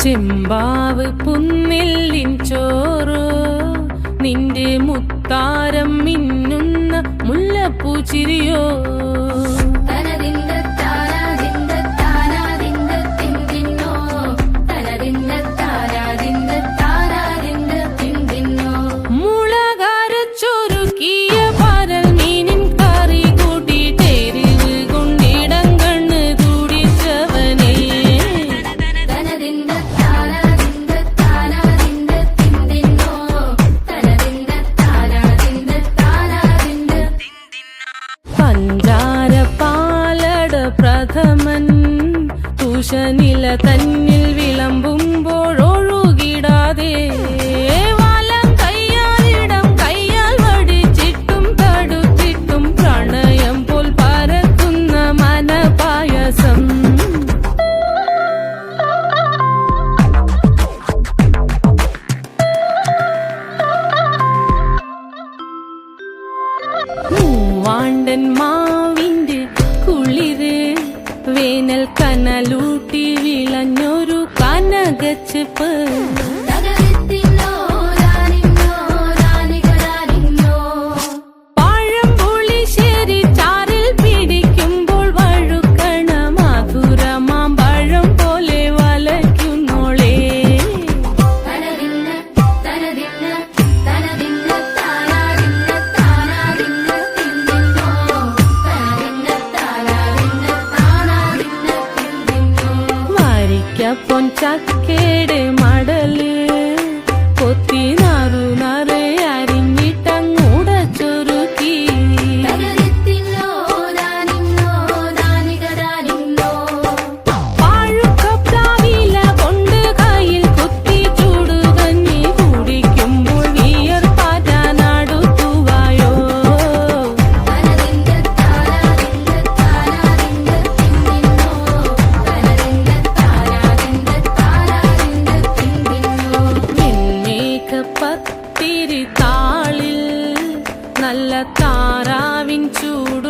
ചെമ്പാവ് പുന്നെല്ലിൻ ചോറോ നിന്റെ മുത്താരം മിന്നുന്ന മുല്ലപ്പൂച്ചിരിയോ പ്രഥമൻ തുഷനില തന്നിൽ വിളമ്പുമ്പോഴൊഴുകിടാതെ വലം കയ്യാലിടം കയ്യാൽ വടിച്ചിട്ടും തടുത്തിട്ടും പ്രണയം പോൽ പരക്കുന്ന മനപായസം മൂവാണ്ടൻ മാവിന്റെ കുളിര് വേനൽ കനലൂട്ടി വിളഞ്ഞൊരു കനകച്ചെപ്പ് പഴംപുളിശ്ശേരി ചാറിൽ പിടിക്കുമ്പോൾ വഴുക്കണ മധുരമാം പഴം പോലെ വലയ്ക്കുന്നോളേ പൊൻചക്കേടെ മടല് കൊത്തി നാറു നറേ അരിഞ്ഞിട്ടങ്ങൂടച്ചൊരുക്കി പാഴുക്കപ്രാവില കൊണ്ട് കയ്യിൽ കുത്തി ചൂടുകഞ്ഞി കുടിക്കുമ്പോൾ വിയർപ്പാറ്റാനടുത്തുവായോ പത്തിരി താളിൽ നല്ല താറാവിൻ ചൂട്